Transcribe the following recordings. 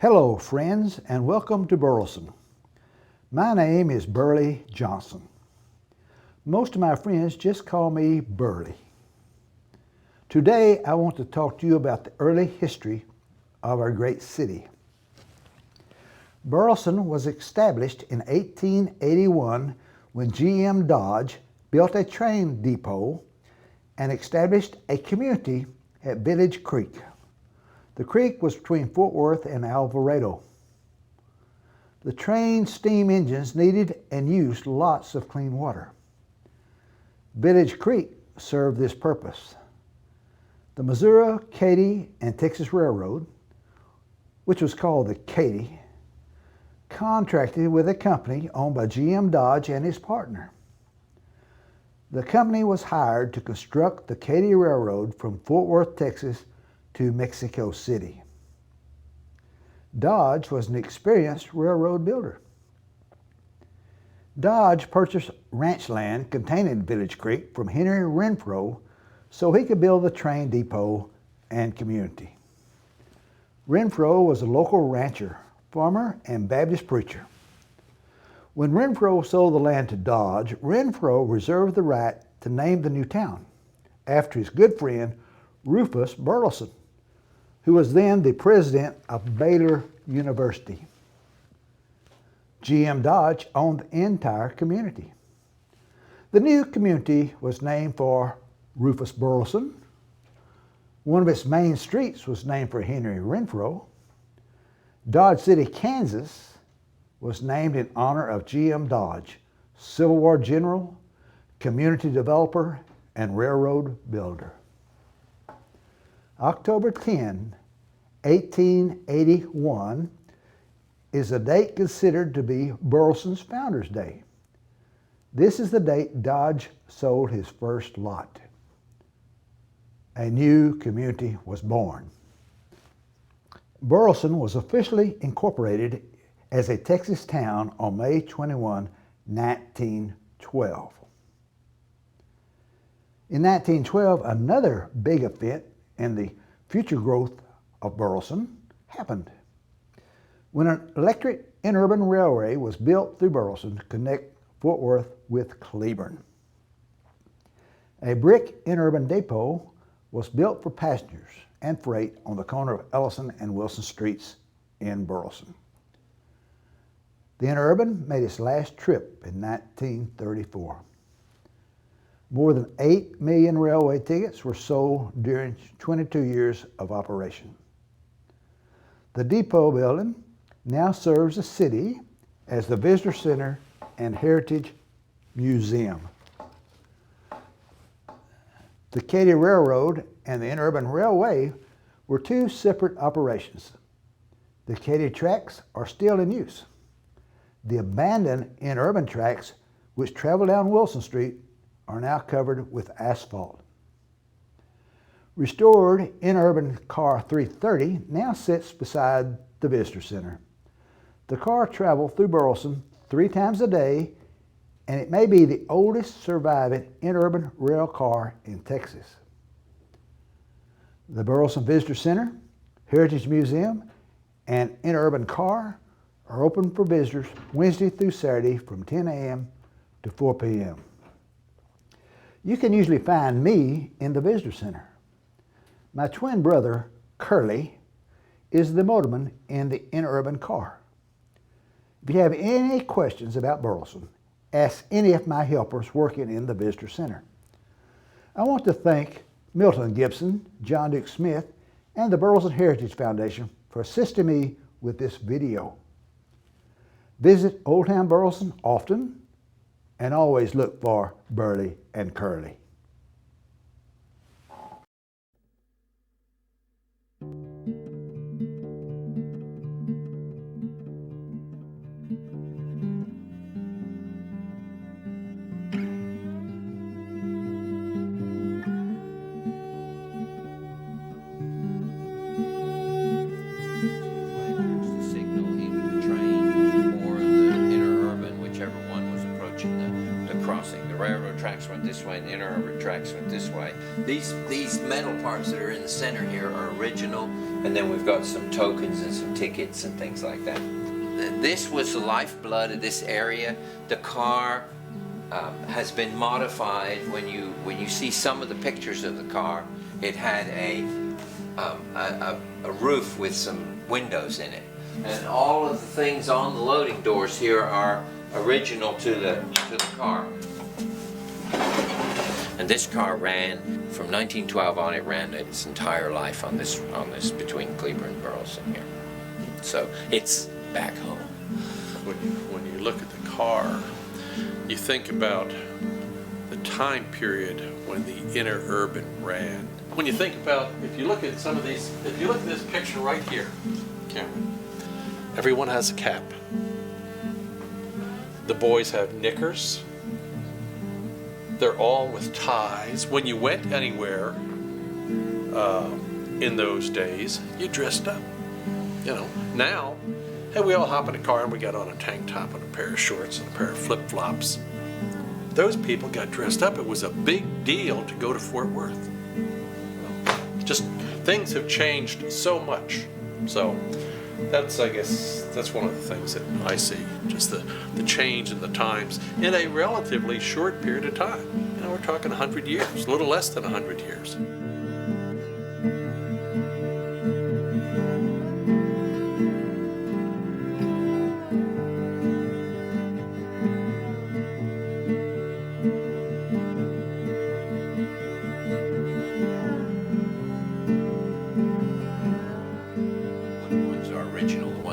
Hello friends and welcome to Burleson. My name is Burley Johnson. Most of my friends just call me Burley. Today I want to talk to you about the early history of our great city. Burleson was established in 1881 when GM Dodge built a train depot and established a community at Village Creek. The creek was between Fort Worth and Alvarado. The train's steam engines needed and used lots of clean water. Village Creek served this purpose. The Missouri, Katy, and Texas Railroad, which was called the Katy, contracted with a company owned by GM Dodge and his partner. The company was hired to construct the Katy Railroad from Fort Worth, Texas to Mexico City. Dodge was an experienced railroad builder. Dodge purchased ranch land containing Village Creek from Henry Renfro so he could build the train depot and community. Renfro was a local rancher, farmer, and Baptist preacher. When Renfro sold the land to Dodge, Renfro reserved the right to name the new town after his good friend Rufus Burleson, who was then the president of Baylor University. GM Dodge owned the entire community. The new community was named for Rufus Burleson. One of its main streets was named for Henry Renfro. Dodge City, Kansas was named in honor of GM Dodge, Civil War general, community developer, and railroad builder. October 10, 1881 is a date considered to be Burleson's Founders Day. This is the date Dodge sold his first lot. A new community was born. Burleson was officially incorporated as a Texas town on May 21, 1912. In 1912, another big event in the future growth of Burleson happened when an electric interurban railway was built through Burleson to connect Fort Worth with Cleburne. A brick interurban depot was built for passengers and freight on the corner of Ellison and Wilson Streets in Burleson. The interurban made its last trip in 1934. More than 8 million railway tickets were sold during 22 years of operation. The depot building now serves the city as the Visitor Center and Heritage Museum. The Katy Railroad and the Interurban Railway were two separate operations. The Katy tracks are still in use. The abandoned interurban tracks, which travel down Wilson Street, are now covered with asphalt. Restored interurban car 330 now sits beside the Visitor Center. The car traveled through Burleson 3 times a day, and it may be the oldest surviving interurban rail car in Texas. The Burleson Visitor Center, Heritage Museum, and interurban car are open for visitors Wednesday through Saturday from 10 a.m. to 4 p.m. You can usually find me in the Visitor Center. My twin brother, Curly, is the motorman in the interurban car. If you have any questions about Burleson, ask any of my helpers working in the Visitor Center. I want to thank Milton Gibson, John Duke Smith, and the Burleson Heritage Foundation for assisting me with this video. Visit Old Town Burleson often, and always look for Burley and Curly. Tracks went this way and the interurban These metal parts that are in the center here are original, and then we've got some tokens and some tickets and things like that. This was the lifeblood of this area. The car has been modified. When you see some of the pictures of the car, it had a roof with some windows in it, and all of the things on the loading doors here are original to the car. And this car ran from 1912 on. It ran its entire life on this between Cleburne and Burleson here. So it's back home. When you look at the car, you think about the time period when the inner urban ran. When you think about, if you look at some of these, if you look at this picture right here, Cameron, everyone has a cap. The boys have knickers. They're all with ties. When you went anywhere in those days, you dressed up. You know, now, hey, we all hop in a car and we got on a tank top and a pair of shorts and a pair of flip-flops. Those people got dressed up. It was a big deal to go to Fort Worth. Just things have changed so much. So that's, I guess, that's one of the things that I see, just the change in the times in a relatively short period of time. You know, we're talking 100 years, a little less than 100 years.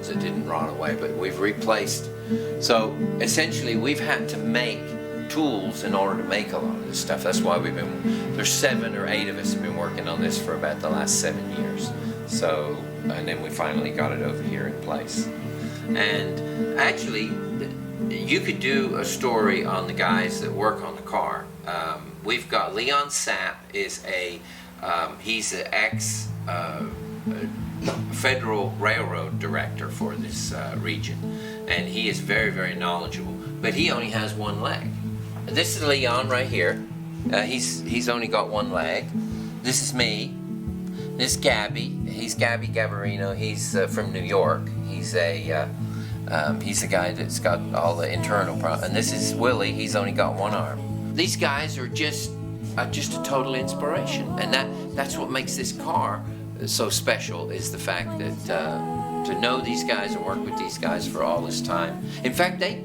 That didn't rot away, but we've replaced. So essentially we've had to make tools in order to make a lot of this stuff. That's why there's 7 or 8 of us have been working on this for about the last 7 years. So, and then we finally got it over here in place. And actually, you could do a story on the guys that work on the car. We've got Leon Sapp is he's an ex Federal Railroad director for this region, and he is very, very knowledgeable, but he only has one leg. This is Leon right here. He's only got one leg. This is me. This is Gabby. He's Gabby Gabarino. He's from New York. He's a guy that's got all the internal problems. And this is Willie. He's only got one arm. These guys are just a total inspiration, and that's what makes this car so special, is the fact that to know these guys and work with these guys for all this time. In fact, they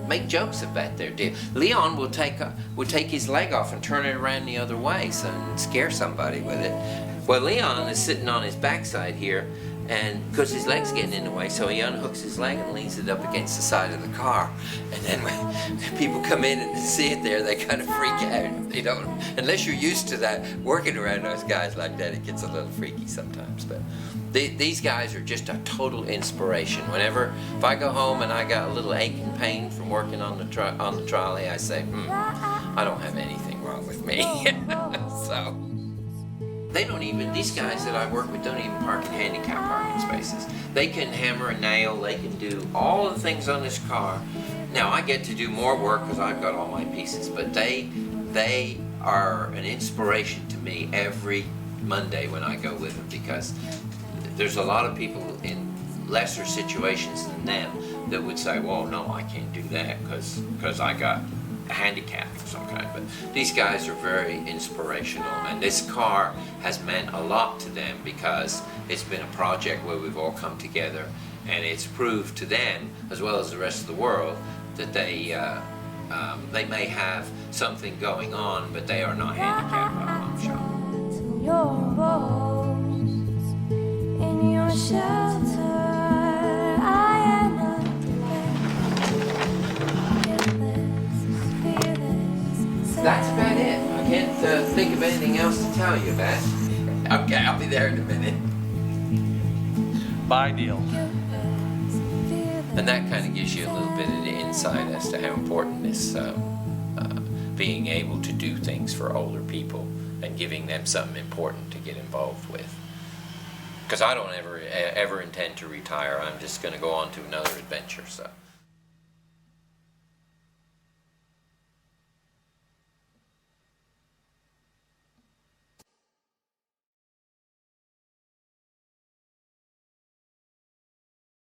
make jokes about their deal. Leon will take his leg off and turn it around the other way and scare somebody with it. Well, Leon is sitting on his backside here, and because his leg's getting in the way, so he unhooks his leg and leans it up against the side of the car. And then when people come in and see it there, they kind of freak out. You know, unless you're used to that, working around those guys like that, it gets a little freaky sometimes. But these guys are just a total inspiration. If I go home and I got a little ache and pain from working on the trolley, I say, I don't have anything wrong with me. So. These guys that I work with don't even park in handicap parking spaces. They can hammer a nail, they can do all the things on this car. Now, I get to do more work because I've got all my pieces, but they are an inspiration to me every Monday when I go with them, because there's a lot of people in lesser situations than them that would say, well, no, I can't do that because I got a handicap of some kind. But these guys are very inspirational, and this car has meant a lot to them because it's been a project where we've all come together, and it's proved to them as well as the rest of the world that they may have something going on, but they are not handicapped, I'm sure. Your bones in your shelter, I am not That's about it. I can't think of anything else to tell you about. Okay, I'll be there in a minute. Bye, Neil. And that kind of gives you a little bit of the insight as to how important this being able to do things for older people and giving them something important to get involved with. Because I don't ever intend to retire. I'm just going to go on to another adventure. So.